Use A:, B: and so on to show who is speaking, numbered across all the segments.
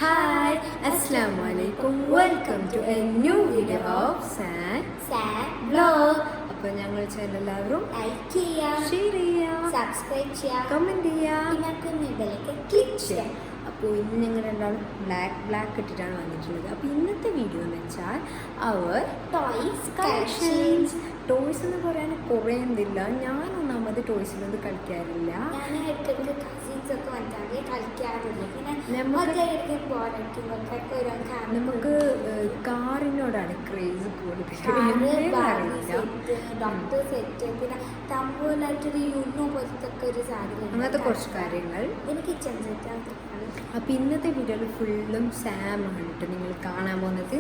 A: Hi, Assalamualaikum. Welcome to a new video of Sad Vlog. അപ്പോൾ ഞങ്ങൾ channel എല്ലാവരും
B: like ചെയ്യുക,
A: ഷെയർ ചെയ്യുക,
B: സബ്സ്ക്രൈബ് ചെയ്യുക,
A: കമൻറ്റ് ചെയ്യുക,
B: പിന്നെ ബെല്ലൈക്കൺ ക്ലിക്ക് ചെയ്യുക.
A: അപ്പോൾ ഇന്ന് ഞങ്ങൾ രണ്ടാളും ബ്ലാക്ക് ഇട്ടിട്ടാണ് വന്നിട്ടുള്ളത്. അപ്പോൾ ഇന്നത്തെ വീഡിയോ എന്ന് വെച്ചാൽ അവർ
B: ടോയ്സ്
A: കളക്ഷൻസ്. ടോയ്സ് എന്ന് പറയാൻ കുറേ എന്തില്ല, ഞാൻ ഒന്നാമത് ടോയ്സിലൊന്നും കളിക്കാറില്ല.
B: ഞാൻ ഇടയ്ക്കിടയ്ക്ക് കസിൻസ് ഒക്കെ വന്നിട്ടാണ് കളിക്കാറില്ല. പിന്നെ
A: നമുക്ക് കാറിനോടാണ് ക്രേസ് കൂടുതൽ.
B: ഡോക്ടർ സെറ്റ്, പിന്നെ തമ്പൂലായിട്ടൊരു യൂണോ പോലത്തെ ഒരു സാധനം,
A: അങ്ങനത്തെ കുറച്ച് കാര്യങ്ങൾ.
B: പിന്നെ കിച്ചൺ സെറ്റ്.
A: അപ്പോൾ ഇന്നത്തെ വീഡിയോയിൽ ഫുള്ളും സാം ആണ് കേട്ടോ നിങ്ങൾ കാണാൻ പോകുന്നത്.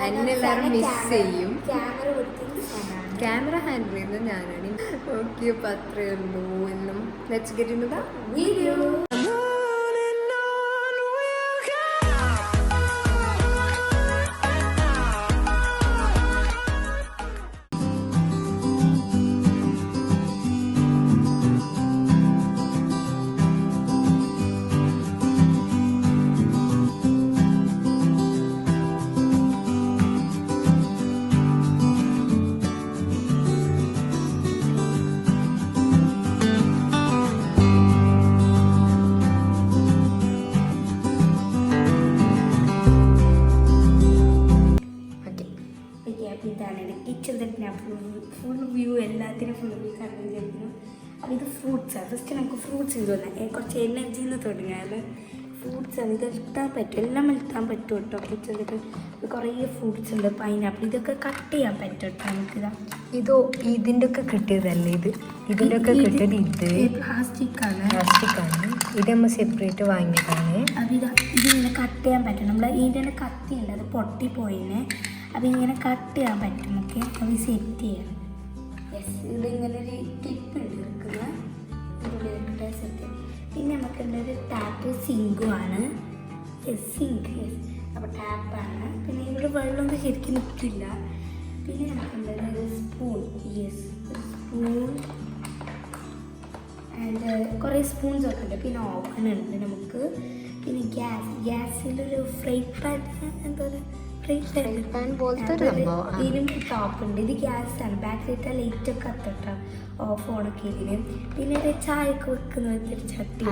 A: എന്നെ എല്ലാവരും മിസ് ചെയ്യും. ക്യാമറ ഹാൻഡിൽ ചെയ്യുന്നത് ഞാനാണ്. ഓക്കെ, അപ്പോൾ അത്രയേ ഉള്ളൂ. എന്നും let's get in the video.
B: ഇതാണ് കിച്ചൺ തന്നെ ഫുൾ വ്യൂ, എല്ലാത്തിനും ഫുൾ വ്യൂ കാണാൻ വിചാരിക്കുന്നു. അപ്പോൾ ഇത് ഫ്രൂട്ട്സാണ്. ഫസ്റ്റ് നമുക്ക് ഫ്രൂട്ട്സ് തോന്നാം, കുറച്ച് എനർജിന്ന് തുടങ്ങിയാൽ ഫ്രൂട്ട്സാണ്. ഇത് ഇട്ടാൻ പറ്റും, എല്ലാം ഇട്ടാൻ പറ്റും കേട്ടോ. കിച്ചണിൽ കുറേ ഫ്രൂട്ട്സ് ഉണ്ട്, പൈനാപ്പിൾ, ഇതൊക്കെ കട്ട് ചെയ്യാൻ പറ്റും കേട്ടോ. നമുക്കിതാ
A: ഇതിൻ്റെ ഒക്കെ കിട്ടിയതല്ലേ, ഇതിൻ്റെ ഒക്കെ കിട്ടിയത്
B: പ്ലാസ്റ്റിക്കാണ്.
A: ഇത് നമ്മൾ സെപ്പറേറ്റ് വാങ്ങിയതാണ്.
B: അപ്പോൾ ഇതിങ്ങനെ കട്ട് ചെയ്യാൻ പറ്റും. നമ്മൾ ഇതിൻ്റെ കത്തിയുണ്ട്, അത് പൊട്ടിപ്പോയിനെ. അപ്പോൾ ഇങ്ങനെ കട്ട് ചെയ്യാൻ പറ്റും. ഓക്കെ, അത് സെറ്റ് ചെയ്യാം. യെസ്, ഇതിങ്ങനെ ഒരു ക്ലിപ്പ് ഉണ്ട് എടുക്കുന്ന ഇതിൻ്റെ സെറ്റ്. പിന്നെ നമുക്കുള്ളൊരു ടാപ്പ് സിങ്കുമാണ്. Yes, sink. യെസ്, അപ്പോൾ ടാപ്പാണ്. പിന്നെ ഇവിടെ വെള്ളമൊന്നും ശരിക്കും നിൽക്കില്ല. പിന്നെ നമുക്കുള്ളൊരു സ്പൂൺ. യെസ്, സ്പൂൺ ആൻഡ് കുറേ സ്പൂൺസൊക്കെ ഉണ്ട്. പിന്നെ ഓവൻ ഉണ്ട് നമുക്ക്. പിന്നെ ഗ്യാസിലൊരു ഫ്രൈ പാൻ, എന്താ പറയുക, ഇതിനും ടോപ്പ് ഉണ്ട്. ഇത് ഗ്യാസാണ്. ബാറ്ററിയിട്ട ലൈറ്റ് ഒക്കെ കത്തിട്ടാ ഓഫ് ഓണൊക്കെ ഇതിന്. പിന്നെ ഒരു ചായക്ക് വെക്കുന്ന ഒരു ചട്ടി.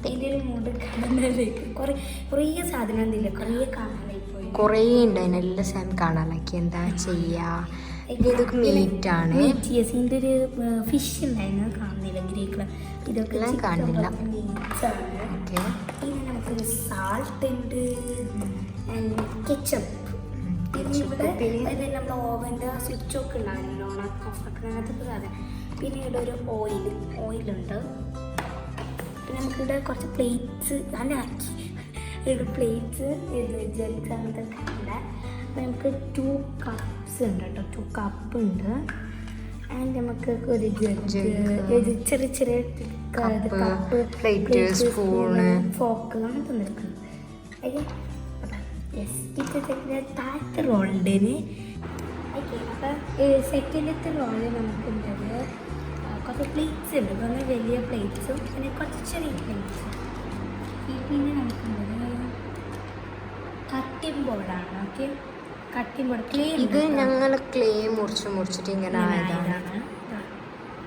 B: ഇതിൻ്റെ ഒരു മൂട് കാണാനായിട്ട് കുറേ സാധനം എന്തില്ല, കുറേ കാണാനായി പോയി.
A: കുറേ ഉണ്ട് അതിനെല്ലാം സാം കാണാനാക്കി. എന്താ ചെയ്യാ, ഇതൊക്കെ മീറ്റാണ്.
B: ഇതിൻ്റെ ഒരു ഫിഷ് ഉണ്ടായിരുന്നു, കാണുന്നില്ല, ഗ്രേ കളർ. ഇതൊക്കെ
A: കാണില്ല.
B: പിന്നെ നമുക്കൊരു സാൾട്ട് ഉണ്ട് ആൻഡ് കെച്ചപ്പ്. പിന്നെ ഇവിടെ നമ്മുടെ ഓവൻ്റെ സ്വിച്ചൊക്കെ ഉണ്ടാകുന്നുണ്ട്, ഓണാക്കാൻ അങ്ങനത്തെ സാധനം. പിന്നെ ഇവിടെ ഒരു ഓയിലുണ്ട്. പിന്നെ നമുക്കിവിടെ കുറച്ച് പ്ലേറ്റ്സ് ആക്കി, ഇവിടെ പ്ലേറ്റ്സ്, ഇത് ജഗ്സ് അങ്ങനത്തെ ഉണ്ട്. അപ്പോൾ നമുക്ക് 2 കപ്സ് ഉണ്ട് കേട്ടോ, 2 കപ്പ് ഉണ്ട്. ആൻഡ് നമുക്ക് ഒരു ചെറിയ ചെറിയ കപ്പ്,
A: പ്ലേറ്റ്, സ്പൂണ്,
B: ഫോക്ക് അങ്ങനത്തെ നിൽക്കുന്നത്. ഓക്കെ, യെസ്, ഇത് താഴത്തെ റോളിൻ്റെ. ഓക്കെ, അപ്പോൾ സെക്കൻഡത്തെ റോളിൽ നമുക്കുള്ളത് കുറച്ച് പ്ലേറ്റ്സ് ഉണ്ട്. കുറേ വലിയ പ്ലേറ്റ്സും പിന്നെ കുറച്ച് ചെറിയ പ്ലേറ്റ്സും. പിന്നെ നമുക്കുള്ളത് കട്ടിംഗ് ബോർഡാണ്. Okay, cutting board clay.
A: ഇത് ഞങ്ങൾ ക്ലേ മുറിച്ചിട്ട് ഇങ്ങനെ ആയതാണ്.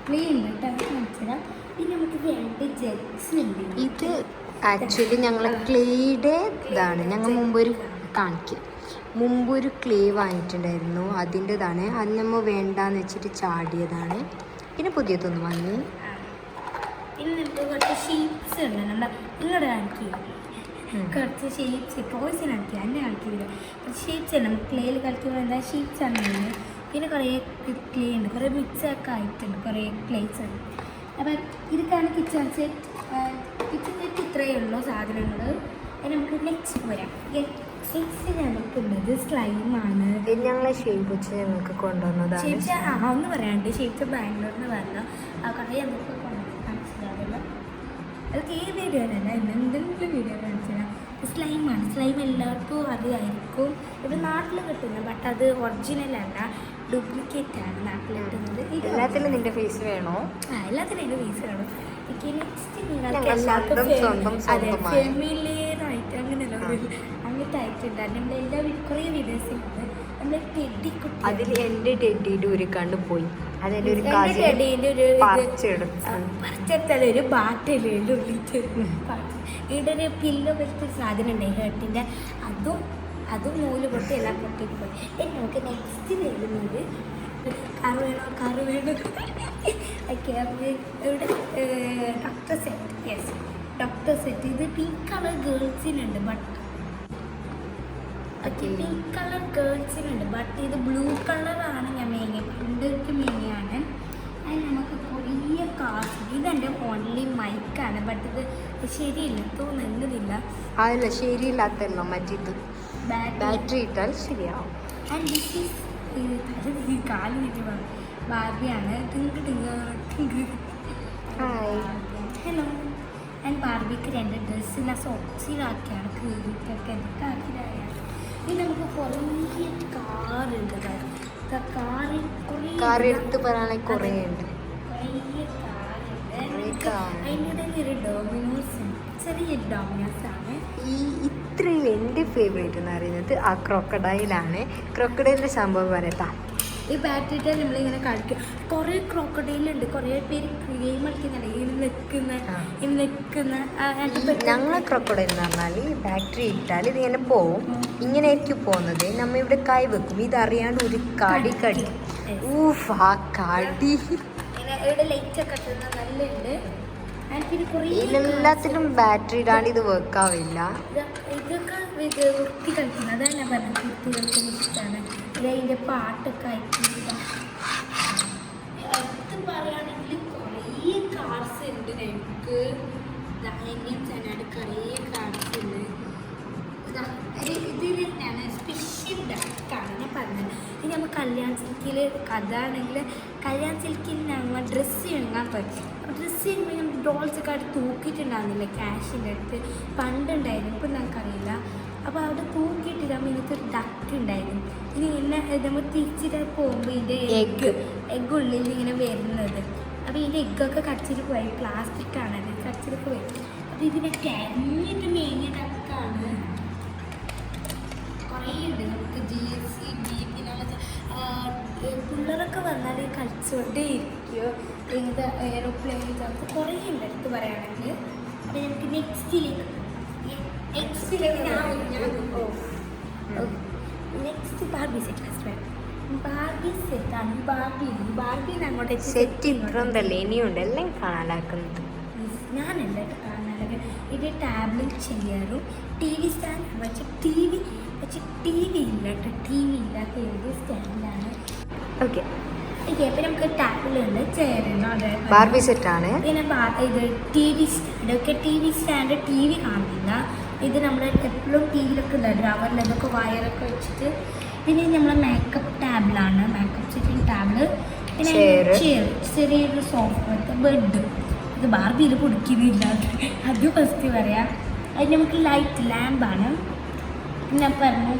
B: ക്ലേ ഉണ്ട് കേട്ടോ, മനസ്സിലാം. പിന്നെ നമുക്ക് 2 ജഗ്സ് ഉണ്ട്.
A: ഇത് ആക്ച്വലി ഞങ്ങൾ ക്ലേയുടെ ഇതാണ്. ഞങ്ങൾ മുമ്പൊരു ക്ലേ വാങ്ങിയിട്ടുണ്ടായിരുന്നു, അതിൻ്റെതാണ്. അത് നമ്മൾ വേണ്ടാന്ന് വെച്ചിട്ട് ചാടിയതാണ്. പിന്നെ പുതിയതൊന്ന് വാങ്ങി.
B: പിന്നെ നമുക്ക് കുറച്ച് ഷേപ്സ് ഉണ്ട്. നിങ്ങളുടെ കാണിക്കുക കുറച്ച് ഷേപ്സ്, ടോയ്സിന് കാണിക്കുക, എന്നെ കാണിക്കില്ല. കുറച്ച് ഷേപ്സ് ഉണ്ട്. നമുക്ക് ക്ലേയിൽ കളിക്കുമ്പോൾ എന്താ ഷേപ്സാണ് ഉള്ളത്. പിന്നെ കുറേ ക്ലേ ഉണ്ട്, കുറേ മിക്സൊക്കെ ആയിട്ടുണ്ട്, കുറേ ക്ലേസ് ഉണ്ട്. അപ്പം ഇതൊക്കെയാണ് കിച്ചൺ സെറ്റ്. കിച്ചൺ സെറ്റ് ഇത്രയേ ഉള്ളൂ സാധനങ്ങൾ. അത് നമുക്ക് നെക്സ്റ്റ് പോരാം. നെക്സ്റ്റ് നമുക്കുള്ളത് സ്ലൈമാണ്.
A: ഞങ്ങളെ ഷേപ്പ് വെച്ച് ഞങ്ങൾക്ക് കൊണ്ടുവന്നതാണ്.
B: ഷേപ്സ് ഒന്ന് പറയാണ്ട്, ഷേപ്സ് ബാംഗ്ലൂരിൽ നിന്ന് വരണം. കുറേ നമുക്ക് മനസ്സിലാവില്ല. അതൊക്കെ ഈ വീഡിയോ അല്ല, എന്തെങ്കിലും വീഡിയോ കാണിച്ചുതരാം. സ്ലൈമാണ്. സ്ലൈം എല്ലാവർക്കും അറിയായിരിക്കും. ഇവിടെ നാട്ടിൽ കിട്ടുന്നത്, ബട്ട് അത് ഒറിജിനലല്ല, ഡ്യൂപ്ലിക്കേറ്റ് ആണ് നാട്ടിൽ കിട്ടുന്നത്.
A: എല്ലാത്തിലും നിൻ്റെ ഫേസ് വേണോ?
B: എല്ലാത്തിനും എൻ്റെ ഫേസ് വേണം. നെക്സ്റ്റ് നിങ്ങൾക്ക്
A: ഞങ്ങൾ
B: എല്ലാവർക്കും
A: സ്വന്തമായി.
B: ഫെമിലിയറായിട്ട് അങ്ങനെയല്ല അങ്ങനത്തെ ആയിട്ടുണ്ടായിരുന്നു നമ്മളെല്ലാ കുറേ വീഡിയോസിലുണ്ട് നമ്മളെ ടെഡി കുട്ടി
A: അതിൽ എൻ്റെ ടെഡിയുടെ ഒരു കണ്ണ് പോയി. അതെൻ്റെ ഒരു
B: ടെഡീൻ്റെ ഒരു
A: പറിച്ചെടുത്തു.
B: പറിച്ചെടുത്താൽ ഒരു ബാറ്റയിലും ഉള്ളിട്ട് ഇവിടെ ഒരു പില്ലോ പോലത്തെ സാധനം ഉണ്ടായി ഹേർട്ടിൻ്റെ അതും നൂല് പൊട്ടി എല്ലാം പൊട്ടിപ്പോയി. നമുക്ക് നെക്സ്റ്റ് വരുന്നത് കാറ് വേണോ ഓക്കെ ഇവിടെ doctor set. Yes doctor set. ഇത് പിങ്ക് കളർ ഗേൾസിനുണ്ട് ബട്ട് പിങ്ക് കളർ ഗേൾസിനുണ്ട് ബട്ട് ഇത് ബ്ലൂ കളറാണ് ഞാൻ മേങ്ങിയ പണ്ടൊക്കെ മേങ്ങിയാണ്. അതിന് നമുക്ക് കുറേ കാശ്. ഇതെൻ്റെ ഓൺലി മൈക്കാണ് ബട്ട് ഇത് ശരിയില്ല തോന്നുന്നില്ല.
A: അതല്ല ശരിയില്ലാത്തല്ലോ മറ്റേത് ബാറ്ററി ഇട്ടാൽ ശരിയാവും.
B: ആൻഡ് ദിസ് ഈസ് കാല് കിട്ടി ബാർബിയാണ്. ഹലോ ആൻഡ് ബാർബിക്ക് 2 ഡ്രസ്സിനെ സോക്സിലാക്കിയാണ് കീറിയിട്ടൊക്കെ എന്നിട്ട് ആക്കിയതായ. ഇനി നമുക്ക് കുറേ കാറുണ്ട്.
A: കാർ എടുത്ത് പറയാണെങ്കിൽ കുറേ ഉണ്ട്.
B: അതിനിടയിൽ ഒരു ഡോമിനോസ് ചെറിയ ഡോമിനോസ് ആണ്.
A: ഇത്രയും എൻ്റെ ഫേവറേറ്റ് എന്ന് പറയുന്നത് ആ ക്രോക്കഡൈലാണ്. ക്രോക്കഡൈലിൻ്റെ സംഭവം പറയത്താ.
B: ഈ ബാറ്ററിയിട്ട് നമ്മളിങ്ങനെ കളിക്കും. കുറേ ക്രോക്കഡൈലുണ്ട്. കുറേ പേര് ഗെയിം കളിക്കുന്നുണ്ട്. ഇങ്ങനെ നിൽക്കുന്ന
A: ഞങ്ങളെ ക്രോക്കഡൈൽ എന്ന് പറഞ്ഞാൽ ഈ ബാറ്ററി ഇട്ടാൽ ഇതിങ്ങനെ പോവും. ഇങ്ങനെ ആയിരിക്കും പോകുന്നത്. നമ്മ ഇവിടെ കൈ വെക്കും. ഇതറിയാണ്ട് ഒരു കടി ഊഫ് ആ കടി.
B: ഇവിടെ ലൈറ്റ് ഒക്കെ ഇട്ടുന്ന നല്ലുണ്ട്.
A: എല്ലാത്തിലും ബാറ്ററി ഇടാണ്ട് ഇത് വർക്കാവില്ല.
B: ഇതൊക്കെ വൃത്തി കളിക്കുന്നത് അതാണ് ഞാൻ പറഞ്ഞത്. കുട്ടികൾക്ക് ഇഷ്ടമാണ്. ഇതിൻ്റെ പാട്ടൊക്കെ അയക്കില്ല. അടുത്ത് പറയുകയാണെങ്കിൽ കുറേ കാർസ് ഉണ്ട്. നമുക്ക് കുറേ കാർസ് ഉണ്ട്. ഇതിൽ തന്നെയാണ് സ്പെഷ്യൽ ഡാക്കാണ് ഞാൻ പറഞ്ഞത്. ഇനി നമ്മൾ കല്യാൺ സിൽക്കിൽ കഥ ആണെങ്കിൽ കല്യാൺ സിൽക്കിൽ ഞങ്ങൾ ഡ്രസ്സ് ചെയ്യുവാൻ പറ്റും. ഡ്രസ്സ് ചെയ്യുമ്പോൾ നമ്മൾ ഡോൾസൊക്കെ അവിടെ തൂക്കിയിട്ടുണ്ടാകുന്നില്ല ക്യാഷിൻ്റെ അടുത്ത്. പണ്ടുണ്ടായിരുന്നു, ഇപ്പം ഞങ്ങൾക്കറിയില്ല. അപ്പോൾ അവിടെ തൂക്കിയിട്ടില്ലാകുമ്പോൾ ഇങ്ങനത്തെ ഒരു ഡക്ക് ഉണ്ടായിരുന്നു. ഇനി ഇങ്ങനെ നമ്മൾ തിരിച്ചിട്ട് പോകുമ്പോൾ ഇതിൻ്റെ എഗ്ഗ് ഉള്ളിൽ ഇങ്ങനെ വരുന്നത്. അപ്പോൾ ഇതിൻ്റെ എഗ്ഗൊക്കെ കടിച്ചിട്ട് പോയി. പ്ലാസ്റ്റിക്കാണ് അത് കടിച്ചിട്ട് പോയി. അപ്പോൾ ഇതിനെ കരിഞ്ഞിട്ട് മേങ്ങിയ ഡക്കാണ്. കുറേ ഉണ്ട് നമുക്ക്. GSC പിന്നെ പിള്ളേരൊക്കെ വന്നാൽ കളിച്ചുകൊണ്ടേ ഇരിക്കുകയോ ഇങ്ങനത്തെ എയറോപ്ലെയിൻ നമുക്ക് കുറേ ഉണ്ട് എടുത്ത് പറയുകയാണെങ്കിൽ. അപ്പോൾ നമുക്ക് നെക്സ്റ്റ് ബാർബി സെറ്റ്. ബാർബി സെറ്റാണ്. ബാർബി അങ്ങോട്ട്
A: സെറ്റ് ഇത്രയൊന്നല്ലേ ഇനിയുണ്ട് എല്ലാം കാണാനാക്കുന്നത്.
B: ഞാനല്ല കാണാനൊക്കെ. ഇത് ടാബ്ലറ്റ് ചെയ്യാറും TV സ്റ്റാൻഡ് വെച്ച് TV ഇല്ല കേട്ടോ. TV ഇല്ലാത്ത ഏത് സ്റ്റാൻഡാണ്.
A: ഓക്കെ
B: അപ്പം നമുക്ക് ടാബിളുണ്ട്, ചെയറുണ്ട്. അതെ
A: ബാർബി സെറ്റാണ്.
B: പിന്നെ ഇത് TV സ്റ്റാൻഡ്. ഒക്കെ TV സ്റ്റാൻഡ് TV കാണുന്നില്ല. ഇത് നമ്മൾ എപ്പോഴും TVയിലൊക്കെ ഉണ്ടായിരുന്നു. അവരിൽ അതൊക്കെ വയറൊക്കെ വെച്ചിട്ട്. പിന്നെ നമ്മളെ മേക്കപ്പ് ടാബിളാണ്. Makeup setting table. പിന്നെ ചെയർ, ചെറിയൊരു സോഫ, ബെഡ്. ഇത് ബാർബിയിൽ കുടിക്കുന്നില്ല. അത് ഫസ്റ്റ് പറയാം. അത് നമുക്ക് ലൈറ്റ് ലാമ്പാണ്. പിന്നെ പറഞ്ഞു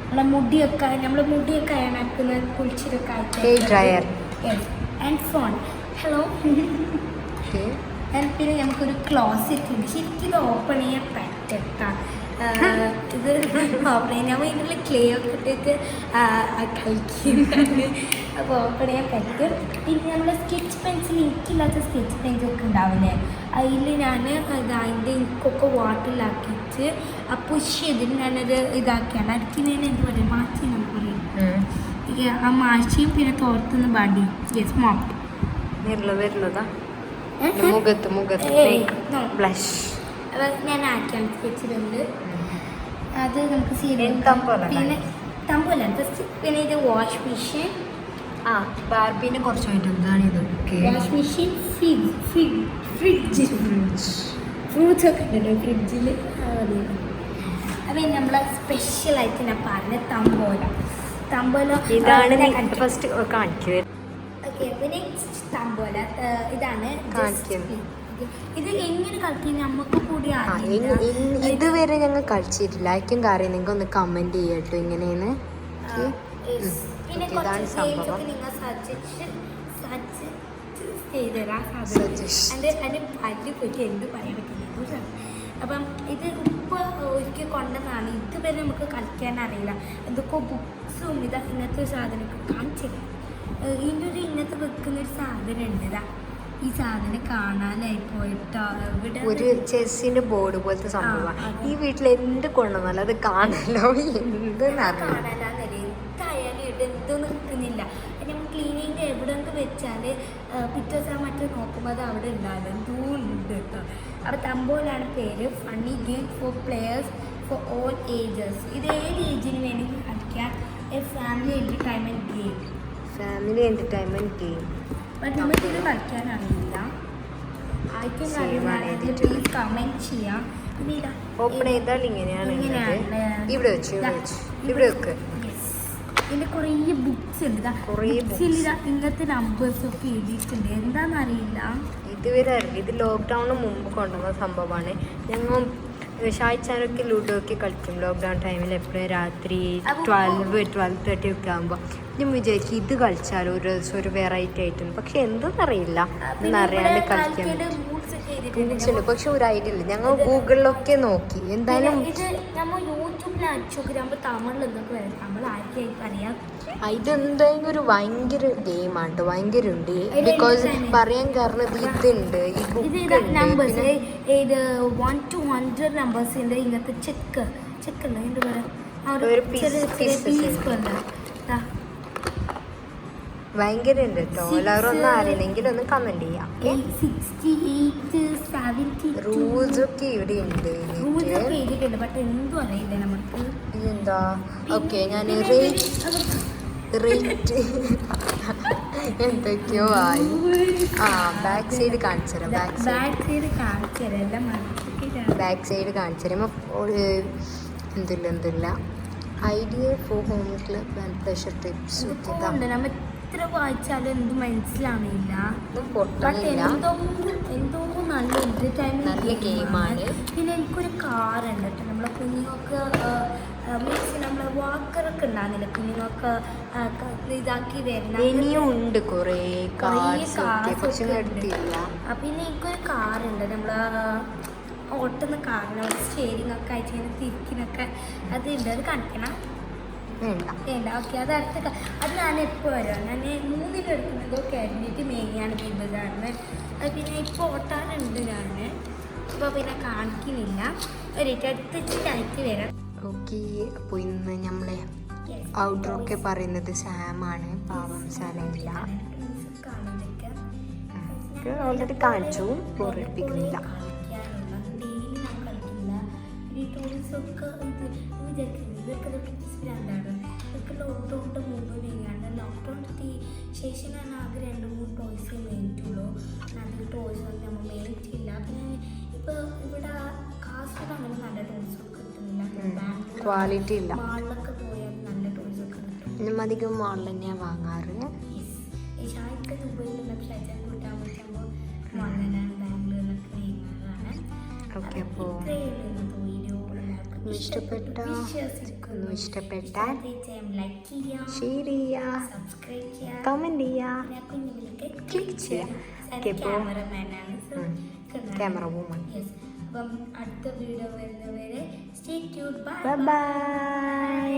B: നമ്മളെ മുടിയൊക്കെ അയണാക്കുന്ന കുളിച്ചിട്ടൊക്കെ ആയിട്ട്. And phone. ഹലോ. പിന്നെ നമുക്കൊരു ക്ലോസറ്റ് ഉണ്ട്. ശരിക്കും ഇത് ഓപ്പൺ ചെയ്യാൻ പറ്റത്താ. ഇത് ഓപ്പൺ ചെയ്യാൻ ഇതിനുള്ള ക്ലേ ഒക്കെ ഇട്ടിട്ട് കളിക്കുന്നുണ്ട്. അപ്പോൾ ഓപ്പൺ ചെയ്യാൻ പറ്റും. പിന്നെ നമ്മൾ സ്കെച്ച് പെൻസിൽ, എനിക്കില്ലാത്ത സ്കെച്ച് പെൻസിലൊക്കെ ഉണ്ടാവില്ലേ, അതിൽ ഞാൻ അതിൻ്റെ ഇക്കൊക്കെ വാട്ടറിലാക്കിയിട്ട് ആ പുഷ് ചെയ്തിട്ട് ഞാനത് ഇതാക്കിയാണ്. അതിക്ക് ഞാൻ എന്ത് പറയും, മാച്ചി നമുക്ക് പറയും. ആ മാച്ചിയും പിന്നെ തോർത്തുന്ന ബാഡി. യെസ് മോപ്പ് ഞാൻ ആക്കിയാണ് സ്കെച്ചിലുണ്ട്. അത് നമുക്ക് പിന്നെ തമ്പോല. പിന്നെ ഇത് വാഷ് മെഷീൻ.
A: ബാർബിന്റെ കുറച്ച് ഐറ്റംസാണ് ഇത്.
B: വാഷ് മെഷീൻ, ഫ്രിഡ്ജ്, ഫ്രൂട്ട്സ് ഒക്കെ ഉണ്ടല്ലോ ഫ്രിഡ്ജിൽ. അപ്പം നമ്മളെ സ്പെഷ്യലായിട്ട് ഞാൻ പറഞ്ഞ തമ്പോല
A: ഇതാണ് ഫസ്റ്റ് കാണിക്കുക.
B: ഓക്കെ, അപ്പോൾ നെക്സ്റ്റ് തമ്പോല ഇതാണ്. ഇത് എങ്ങനെ കളിക്കും നമുക്ക് കൂടി
A: ഇതുവരെ ഞങ്ങൾ കളിച്ചിട്ടില്ല. ആയിരിക്കും കാര്യം നിങ്ങൾക്ക് ഒന്ന് കമന്റ് ചെയ്യട്ടോ ഇങ്ങനെയാണ്.
B: പിന്നെ
A: ഇതാണ് സംഭവം.
B: നിങ്ങൾ ചെയ്തുതരാം
A: Suggestion.
B: അതിൻ്റെ പല്ല് പോയിട്ട് എന്ത് പറയാൻ. അപ്പം ഇത് ഉപ്പ് ഒരിക്കൽ കൊണ്ടതാണ്. ഇതുവരെ നമുക്ക് കളിക്കാൻ അറിയില്ല. എന്തൊക്കെ ബുക്സും ഇങ്ങനത്തെ ഒരു സാധനമൊക്കെ കാണിച്ചില്ല. ഇതിൻ്റെ ഒരു ഇങ്ങനത്തെ വെക്കുന്നൊരു സാധനം ഉണ്ട്. ഇതാ ഈ സാധനം കാണാനായി പോയിട്ടോ ഇവിടെ
A: ഒരു ചെസ്സിന്റെ ബോർഡ് പോലത്തെ സംഭവമാണ്. ഈ വീട്ടിൽ എന്ത് കൊണ്ടുവന്നാലും അത് കാണാലോ, എന്തെന്നറിയാം.
B: കാണാനാന്നല്ലേ എന്തായാലും ഇവിടെ എന്തോ നിൽക്കുന്നില്ല. നമ്മൾ ക്ലീനിങ് എവിടെ നിന്ന് വെച്ചാൽ പിറ്റേ ദിവസം മറ്റേ നോക്കുമ്പോൾ അത് അവിടെ ഉണ്ടാകും. എന്തോ ഉണ്ട് കേട്ടോ. അപ്പോൾ തമ്പോലാണ് പേര്. Funny game four players for all ages. ഇത് ഏത് ഏജിന് വേണ്ടി കളിക്കാം. A family entertainment game.
A: Family entertainment game.
B: But നമുക്കിത് കളിക്കാൻ അറിയില്ല. ആർക്കും അറിയില്ല പ്ലീസ് കമൻറ്റ് ചെയ്യാം. പിന്നെ ഇതാ
A: ഓപ്പൺ ചെയ്താൽ ഇങ്ങനെയാണ് ഉള്ളത്. ഇവിടെ വെച്ച് ഇവിടെ വെക്ക്.
B: ഇതിൻ്റെ കുറേ ബുക്സ് ഉണ്ട്.
A: കുറേ
B: ബുക്സിൽ ഇങ്ങനത്തെ നമ്പേഴ്സൊക്കെ എഴുതിയിട്ടുണ്ട്. എന്താണെന്നറിയില്ല.
A: ഇതുവരെ അറിയില്ല. ഇത് ലോക്ക്ഡൗണിന് മുമ്പ് കൊണ്ടുവന്ന സംഭവമാണ്. ഞങ്ങൾ ഷായ്ച്ചാനൊക്കെ ലൂഡോ ഒക്കെ കളിക്കും ലോക്ക്ഡൗൺ ടൈമിൽ. എപ്പോഴും രാത്രി 12-12:30 ഒക്കെ ആകുമ്പോൾ ഞാൻ വിചാരിക്കും ഇത് കളിച്ചാലോ ഒരു ദിവസം ഒരു വെറൈറ്റി ആയിട്ടുണ്ട്. പക്ഷെ എന്തെന്നറിയില്ല, എന്നറിയാണ്ട് കളിക്കാൻ റൂൾസുണ്ട്. പക്ഷെ ഒരു ഐഡിയ ഇല്ല. ഞങ്ങൾ ഗൂഗിളിലൊക്കെ നോക്കി. എന്തായാലും
B: ഇത് നമ്മൾ യൂട്യൂബിൽ അടിച്ചു നോക്കി തമിഴിൽ എന്തൊക്കെ വരും. നമ്മൾ ആർക്കായി അറിയാം.
A: ഇതെന്തായാലും ഒരു ഭയങ്കര ഗെയിമാണ് കേട്ടോ. ഭയങ്കര ഉണ്ട്. ബിക്കോസ് പറയാൻ കാരണം ഇതുണ്ട്, ഈ ബുക്ക്
B: നമ്പേഴ്സ് ഇത് 1 to 100 നമ്പേഴ്സിൻ്റെ ഇങ്ങനത്തെ ചെക്ക് ഉണ്ട്. എന്ത്
A: ഒരു piece
B: പോലെ
A: ഭയങ്കര ഉണ്ട് കേട്ടോ. എല്ലാവരും ഒന്നും അറിയില്ലെങ്കിൽ ഒന്ന് കമന്റ് ചെയ്യാം.
B: 68 72
A: റൂൾസ് ഒക്കെ ഇവിടെ ഉണ്ട്.
B: റൂൾസ് ഒക്കെ എഴുതിയിട്ടുണ്ട്. ബട്ട് എന്തും അറിയില്ല നമുക്ക്.
A: ഇതെന്താ? ഓക്കെ, ഞാൻ റേറ്റ് എന്തൊക്കെയോ ആയി. ബാക്ക് സൈഡ് കാണിച്ചു തരാം. ബാക്ക് സൈഡ് കാണിച്ചു തരുമ്പോൾ എന്തില്ല idea for home club and pleasure tips.
B: നമ്മൾ എത്ര വായിച്ചാലും എന്ത് മനസ്സിലാവില്ല. എന്തോ നല്ല
A: നല്ല ഗെയിമാണ്.
B: പിന്നെ എനിക്കൊരു കാറുണ്ട് കേട്ടോ. നമ്മളെ കുഞ്ഞുങ്ങൾക്ക് മീൻസ് നമ്മളെ വാക്കറൊക്കെ ഉണ്ടാകുന്നില്ല, കുഞ്ഞുങ്ങൾക്ക് ഇതാക്കി വരുന്ന
A: ഇനിയും ഉണ്ട് കുറേ എടുത്തില്ല.
B: പിന്നെ എനിക്കൊരു കാറുണ്ട്. നമ്മൾ ഓട്ടുന്ന കാറിന് സ്റ്റേരിങ് ഒക്കെ അയച്ചു കഴിഞ്ഞാൽ തിരിക്കിനൊക്കെ അതുണ്ട്. അത് കാണിക്കണം. വേണ്ട ഓക്കെ. അത് അടുത്ത അത് ഞാൻ എപ്പോൾ വരാം. ഞാൻ 3 എടുക്കുന്നതൊക്കെ അരിഞ്ഞിട്ട് മേങ്ങിയാണ് ബിബിളാണ്. അത് പിന്നെ ഇപ്പോൾ ഓട്ടാറുണ്ട് ഞാൻ. ഇപ്പോൾ പിന്നെ കാണിക്കുന്നില്ല. അടുത്ത് വെച്ചിട്ട് വരാം.
A: ഓക്കെ, അപ്പോൾ ഇന്ന് നമ്മളെ ഔട്ട്ഡോറൊക്കെ പറയുന്നത് സാമാണ്. പാവം സാനില്ല. ഓൾറെഡി കാണിച്ചു, ബോറടിപ്പിക്കുന്നില്ല. ലോക്ക്ഡൗണിൻ്റെ മുമ്പ് നീങ്ങാണ്ട് ലോക്ക്ഡൗണിൻ്റെ ശേഷം ഞാൻ ആകെ 2-3 ടോയ്സേ മേടിച്ചുള്ളൂ. അതിൽ ടോയ്സ് ഒന്നും നമ്മൾ മേടിച്ചില്ല. പിന്നെ ഇപ്പോൾ ഇവിടെ കാസർഗോഡ് അങ്ങനെ നല്ല ടോയ്സൊക്കെ കിട്ടുന്നില്ല. ക്വാളിറ്റി ഇല്ല.
B: മാളിലൊക്കെ പോയാൽ നല്ല ടോയ്സൊക്കെ കിട്ടും.
A: അധികം മാളിൽ തന്നെയാണ് വാങ്ങാറ്.
B: ഷായ്ക്ക് ദുബൈയിലുള്ള ഷായ്ച്ചാൻ കൂട്ടാൻ പറ്റുമ്പോൾ മാളിലാണ് ബാംഗ്ലൂരിലൊക്കെ വാങ്ങാറാണ്.
A: ഓക്കെ, അപ്പോൾ ഇഷ്ടപ്പെട്ടാൽ ഷെയർ ചെയ്യുക, കമന്റ് ചെയ്യുക, ക്ലിക്ക് ചെയ്യുക. Camera woman.
B: അപ്പം അടുത്ത വീഡിയോ വരുന്നവരെ സ്റ്റേ ട്യൂൺഡ്.
A: ബൈ.